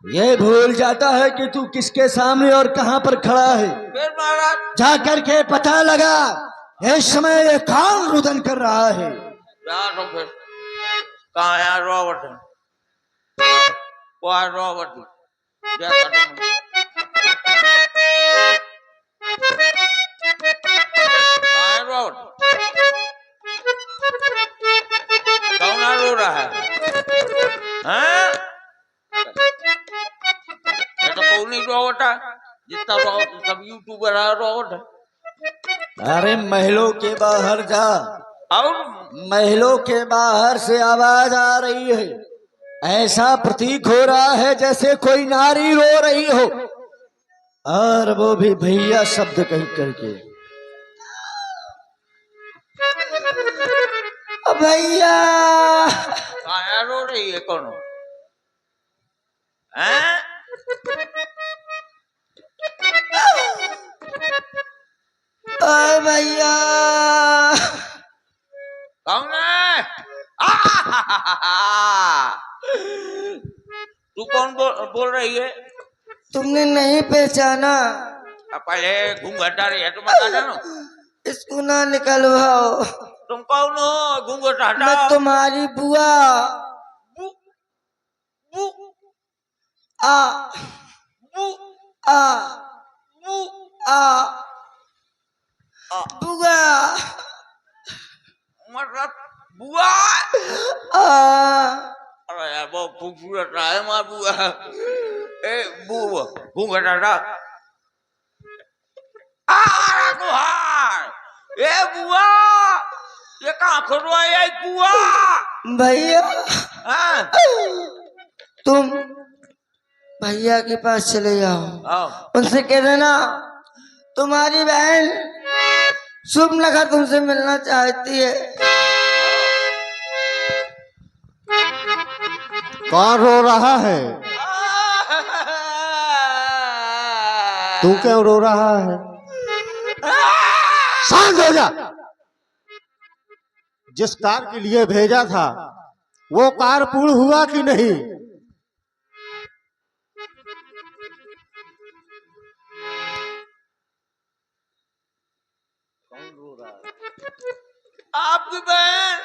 ये भूल जाता है कि तू किसके सामने और कहां पर खड़ा है। फिर महाराज जा करके पता लगा इस समय ये कौन रुदन कर रहा है। यार तो फिर कहाँ यार रॉबर्ट है, वो है रॉबर्ट क्या करूं? कहाँ है रॉबर्ट? कौन रो रहा है? हैं? ये तो कौन नहीं रॉबर्ट है, जितना रॉबर्ट सब यूट्यूबर है रॉबर्ट है। अरे महलों के बाहर जा, और महलों के बाहर से आवाज आ रही है। ऐसा प्रतीक हो रहा है जैसे कोई नारी रो रही हो, और वो भी भैया शब्द कह करके। भैया कहाँ रो रही है कौन? हैं? भैया कौन है? तू कौन बोल रही है? तुमने नहीं पहचाना? पहले घूंघट आ रही है तुम बता जानो। इसको ना निकलवाओ। तुम कौन हो? घूंघट मैं हटाओ। तुम्हारी बुआ बु, बु, आ बु, आ बु, आ आ, बुआ मतलब बुआ। आ अरे यार बहुत खूबसूरत रहा है माँ बुआ। ए बुआ घूंघट हटा। गुहार ए बुआ, ये कहाँ खुदवाई है बुआ? भैया हाँ? तुम भैया के पास चले जाओ, आओ। उनसे कह देना तुम्हारी बहन शुभनखा तुमसे मिलना चाहती है। कौन रो रहा है? तू क्यों रो रहा है? शांत हो जा। जिस कार के लिए भेजा था वो कार पूर्ण हुआ कि नहीं? आपकी बहन।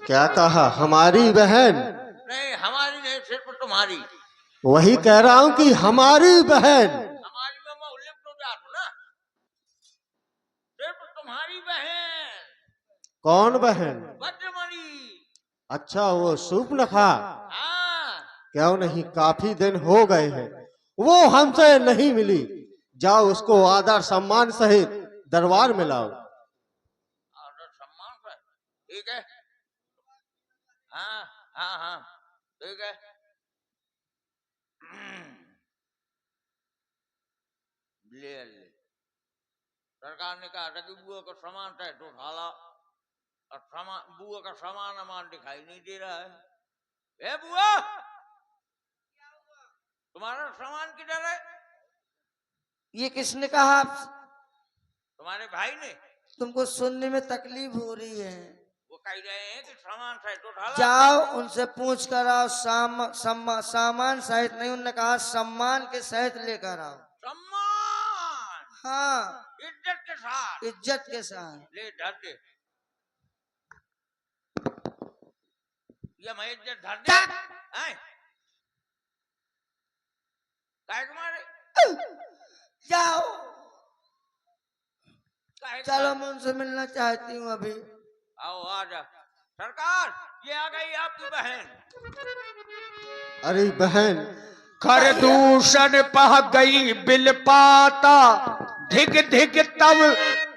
क्या कहा? हमारी बहन? नहीं हमारी नहीं, सिर्फ तुम्हारी। वही कह रहा हूं कि हमारी बहन। हमारी में मैं उल्लेख तो जा दूं ना, सिर्फ तुम्हारी बहन। कौन बहन? भद्रमणि। अच्छा वो सूपनखा। हाँ। क्यों नहीं, काफी दिन हो गए हैं, वो हमसे नहीं मिली। जाओ उसको आदर सम्मान सहित दरबार में लाओ। आदर सम्मान से ठीक है। हाँ हाँ हाँ ठीक है। ले ले। सरकार ने कहा था कि बुआ का सामान था तो उठा ला, और सामान बुआ का सामान अमान दिखाई नहीं दे रहा है। ए बुआ, तुम्हारा सामान किधर है? ये किसने कहा? तुम्हारे भाई ने। तुमको सुनने में तकलीफ हो रही है। वो कह रहे हैं कि सामान सहित तो उठा ला। जाओ उनसे पूछ कर आओ। सामान सहित नहीं, उन्होंने कहा सम्मान के सहित लेकर आओ। सम्मान। हाँ इज्जत के साथ। इज्जत के साथ। ले धर दे। ये मैं इज्जत धर दे। हैं? काहे तुम्हारे? जाओ काहे चलो, मैं उनसे मिलना चाहती हूँ अभी। आओ आ जा। सरकार ये आ गई आपकी बहन। अरे बहन, कर दूषण पह गई बिल पाता, धिक धिक तब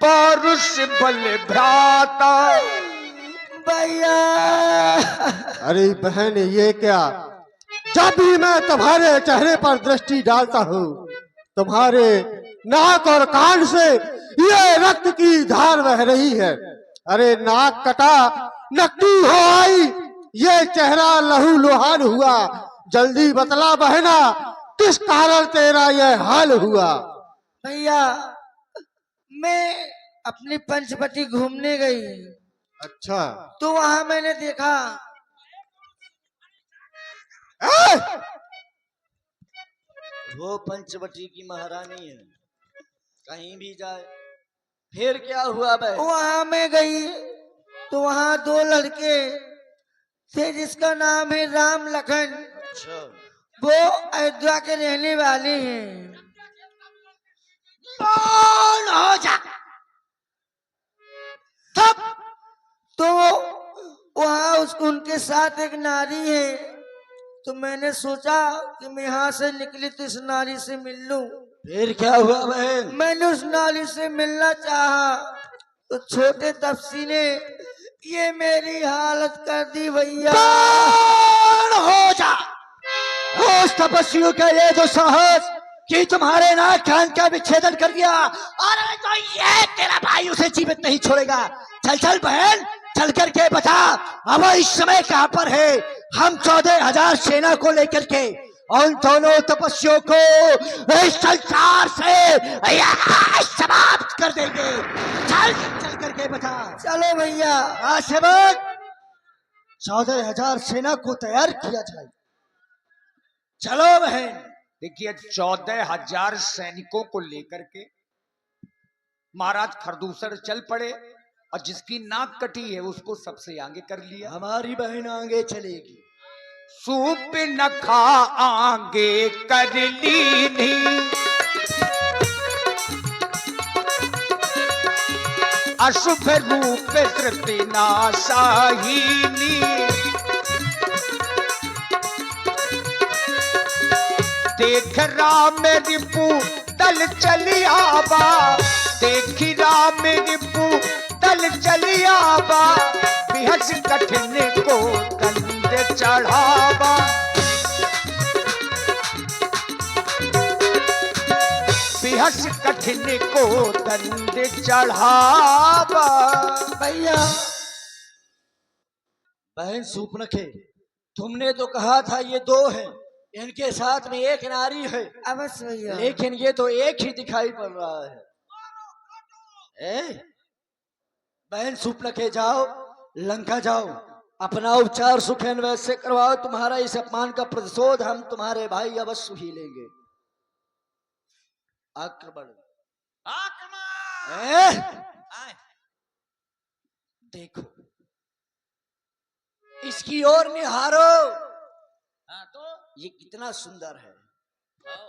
पौरुष बल भ्राता। भैया अरे बहन ये क्या? जब भी मैं तुम्हारे चेहरे पर दृष्टि डालता हूँ तुम्हारे नाक और कान से ये रक्त की धार बह रही है। अरे नाक कटा, नकली हो आई, ये चेहरा लहू लुहान हुआ। जल्दी बतला बहना, किस कारण तेरा ये हाल हुआ? भैया मैं अपनी पंचवटी घूमने गई। अच्छा तो वहां मैंने देखा। वो पंचवटी की महारानी है, कहीं भी जाए। फिर क्या हुआ बहन? वहां में गई तो वहां दो लड़के थे जिसका नाम है राम लखन। अच्छा, वो अयोध्या के रहने वाले हैं। कौन हो जा तब? तो वहां उनके साथ एक नारी है, तो मैंने सोचा कि मैं यहाँ से निकली तो इस नारी से मिल लूं। फिर क्या हुआ बहन? मैंने उस नारी से मिलना चाहा तो छोटे तपसी ने ये मेरी हालत कर दी भैया। कौन हो जा? उस तपस्वियों का ये जो साहस कि तुम्हारे नाक कान का विच्छेदन कर दिया, और तो ये तेरा भाई उसे जीवित नहीं छोड़ेगा। चल चल बहन, चल करके बता अब इस समय कहां पर है। हम 14,000 सेना को लेकर के उन दोनों तपस्वियों को इस संसार से यहाँ समाप्त कर देंगे। चल चल करके बता। चलो भैया। हाँ सेवक, 14,000 सेना को तैयार किया जाए। चलो बहन। देखिए 14,000 सैनिकों को लेकर के महाराज खरदूसर चल पड़े, और जिसकी नाक कटी है उसको सबसे आगे कर लिया। हमारी बहन आगे चलेगी। सूप नखा आगे कर लीनी, अशुभ रूप धृति नाशाहीनी, देख राम रिपु दल चलियाबा, देखी राम रिपु दल चलियाबा, बिहस कठिन को दंड चढ़ावा, बिहस कठिन को दंड चढ़ावा। भैया बहन सूपनखे, तुमने तो कहा था ये दो हैं, इनके साथ में एक नारी है, अवश्य भैया। लेकिन ये तो एक ही दिखाई पड़ रहा है। बहन सूपनखे, जाओ लंका जाओ, अपना उपचार सुखेन वैसे करवाओ। तुम्हारा इस अपमान का प्रतिशोध हम तुम्हारे भाई अवश्य ही लेंगे। आक्रमण। आक्रमण। देखो इसकी ओर निहारो, हाँ तो ये कितना सुंदर है। आओ,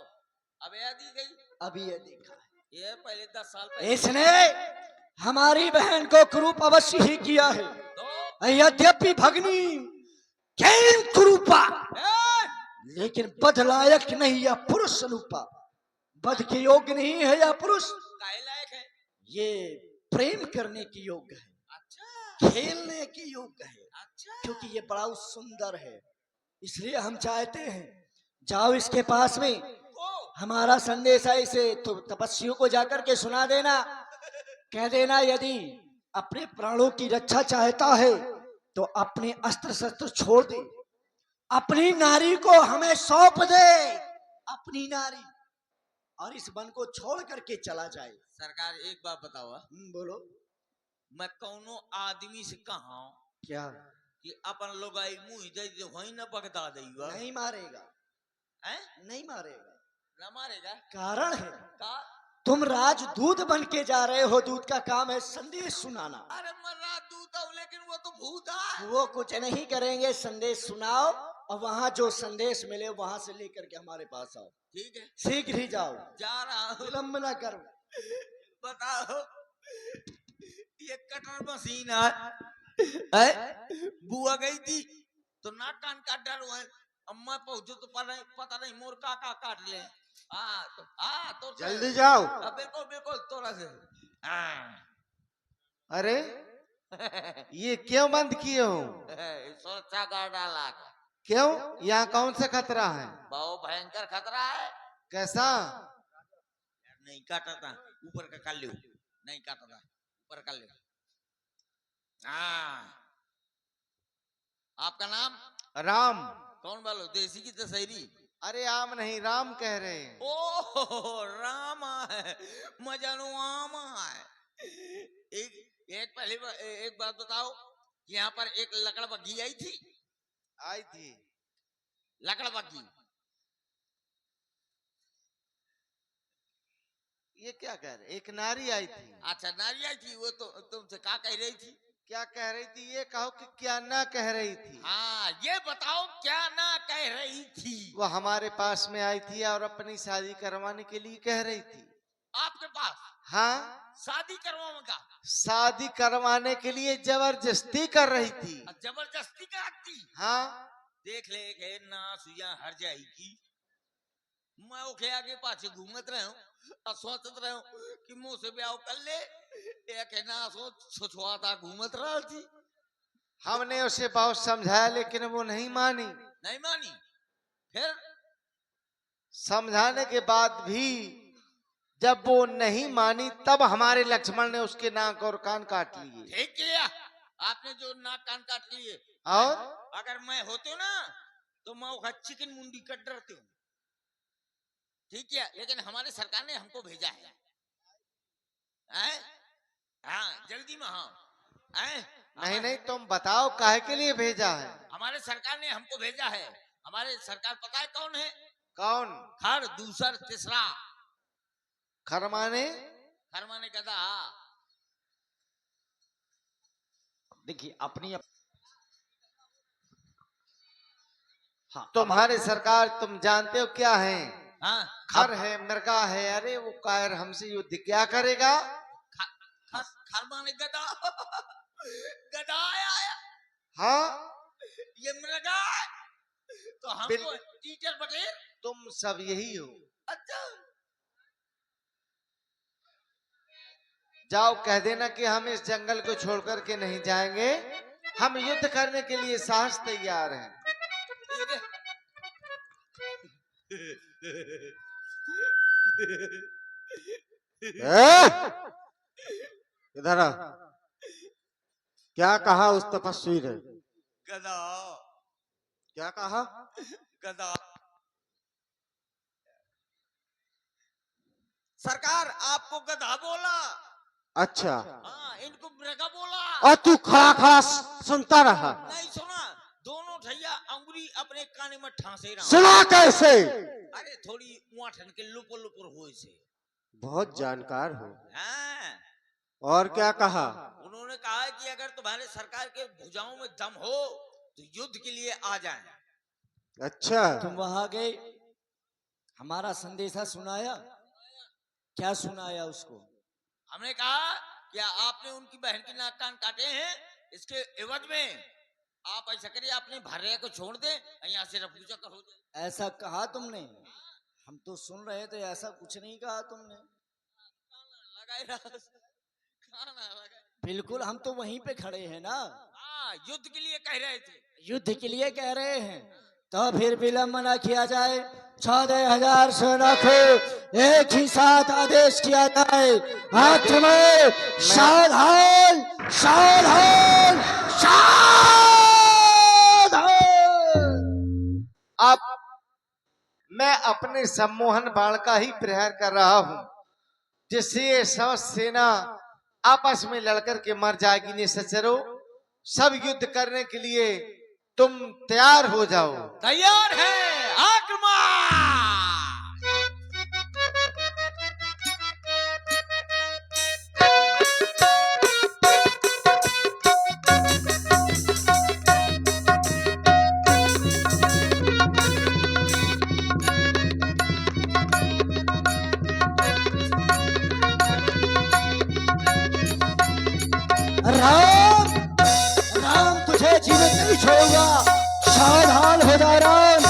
अब यह दी गई, अभी ये देखा है, ये पहले 10 साल पहले इसने हमारी बहन को कुरूप अवश्य ही किया है। तो यद्यपि भगनी कैन कुरूपा, ए, लेकिन बध लायक नहीं, या पुरुष अनुपा, बध के योग्य नहीं है या पुरुष, काहे लायक है? ये प्रेम करने की योग्य है, अच्छा खेलने की योग्य है, अच्छा। क्योंकि ये बड़ा सुंदर है। इसलिए हम चाहते हैं जाओ इसके पास में, ओ, हमारा संदेश है इसे तो तपस्वियों को जाकर के सुना देना, कह देना यदि अपने प्राणों की रक्षा चाहता है तो अपने अस्त्र शस्त्र छोड़ दे, अपनी नारी को हमें सौंप दे, अपनी नारी, और इस वन को छोड़ करके चला जाए। सरकार एक बात बताओ, बोलो। मैं कौनो आदमी से कहा क्या? कि अपन लोग आई मुंह दे दे वही न बगदा देगा? नहीं मारेगा, हैं? नहीं मारेगा। न मारेगा? कारण है का? तुम राजदूत बन के जा रहे हो, दूत का काम है संदेश सुनाना। अरे मर्रा दूत हो, लेकिन वो तो भूत है। वो कुछ नहीं करेंगे, संदेश सुनाओ और वहां जो संदेश मिले वहां से लेकर के हमारे पास आओ। ठीक है, शीघ्र ही जाओ, जा रहा हूँ। विलंब ना करो। बताओ, ये कटर मशीन है? बुआ गई थी तो नाक कान काट डालो है, अम्मा पहुंचो तो पता नहीं मोर का काट ले। तो जल्दी जाओ। बिल्कुल बिल्कुल तोरा से। अरे ये क्यों बंद किए हो? सोचा कर डाला। क्यों? यहाँ कौन सा खतरा है? बहुत भयंकर खतरा है। कैसा? नहीं काटा था, ऊपर का कर लो। नहीं काटा था, ऊपर कर लो। आपका नाम? राम। कौन बोलो, देसी की दशहरी? अरे आम नहीं, राम कह रहे हैं। ओ रामा है, मजानो आमा है। एक पहले एक बात बताओ, यहाँ पर एक लकड़ बग्घी आई थी? आई थी। लकड़ बग्घी ये क्या कह रहे? एक नारी आई थी। अच्छा नारी आई थी, वो तो तुमसे क्या कह रही थी? क्या कह रही थी ये कहो कि क्या ना कह रही थी? हाँ ये बताओ क्या ना कह रही थी? वो हमारे पास में आई थी और अपनी शादी करवाने के लिए कह रही थी। आपके पास हाँ, शादी करवाऊंगा? शादी करवाने के लिए जबरदस्ती कर रही थी। जबरदस्ती करती? हाँ, देख ले के ना सुइया हर जाएगी। मैं ओके आगे पाछे घूमत रहे हूँ और सोचत रहे हूँ कि मुंह से ब्याह कर ले, एक है ना सोच छुछुआता घूमत रहा थी। हमने उसे बहुत समझाया लेकिन वो नहीं मानी। नहीं मानी? फिर समझाने के बाद भी जब वो नहीं मानी तब हमारे लक्ष्मण ने उसके नाक और कान काट लिए। ठीक किया आपने जो नाक कान काट लिए। और अगर मैं होते ना तो मैं वो चिकन मुंडी कट डरती हूँ। ठीक है, लेकिन हमारे सरकार ने हमको भेजा है। हाँ जल्दी में हाँ। नहीं नहीं, तुम बताओ काहे के लिए भेजा है? हमारे सरकार ने हमको भेजा है। हमारे सरकार पता है कौन है? कौन? खर दूसर तीसरा। खरमाने? खर माने गधा। देखिए अपनी हाँ तुम्हारे सरकार तुम जानते हो क्या है? हाँ खर है, मृगा है। अरे वो कायर हमसे युद्ध क्या करेगा? खर माने गधा। गधा आया। हाँ, ये मृगा है। तो हमको टीचर बटेर। तुम सब यही हो। अच्छा जाओ कह देना कि हम इस जंगल को छोड़कर के नहीं जाएंगे, हम युद्ध करने के लिए साहस तैयार हैं। इधर आ। क्या कहा उस तपस्वी ने? गधा। क्या कहा? गधा। सरकार आपको गधा बोला। अच्छा, हाँ इनको मृगा बोला। और तू खड़ा खड़ा सुनता रहा? नहीं सुना, दोनों ठैया अंगुली अपने काने में ठांसे रहा। सुना कैसे? अरे थोड़ी मुआठन के लुपुर लुपुर हो से। बहुत जानकार हो। हाँ और क्या कहा? उन्होंने कहा कि अगर तुम्हारे सरकार के भुजाओं में दम हो तो युद्ध के लिए आ जाएं। अच्छा, तुम वहां गए, हमारा संदेशा सुनाया? क्या सुनाया उसको? हमने कहा कि आपने उनकी बहन की नाक कान काटे हैं, इसके एवज में आप ऐसा करिए अपने भार्या को छोड़ दे, यहाँ से रफूजा कर हो जाए। ऐसा कहा तुमने? हम तो सुन रहे थे, ऐसा कुछ नहीं कहा तुमने। बिल्कुल, हम तो वहीं पे खड़े हैं ना। हाँ युद्ध के लिए कह रहे थे। युद्ध के लिए कह रहे हैं तो फिर विलंब न किया जाए। 14,000 सेना को एक ही साथ आदेश किया जाए। आक्रमण! सावधान! सावधान! सावधान! अब मैं अपने सम्मोहन बाण का ही प्रहार कर रहा हूं, जिससे ये सब सेना आपस में लड़कर के मर जाएगी। निशाचरों, सब युद्ध करने के लिए तुम तैयार हो जाओ। तैयार है, आक्रमण! राम, राम तुझे जीवित नहीं छोड़ूंगा। सावधान हो जा राम।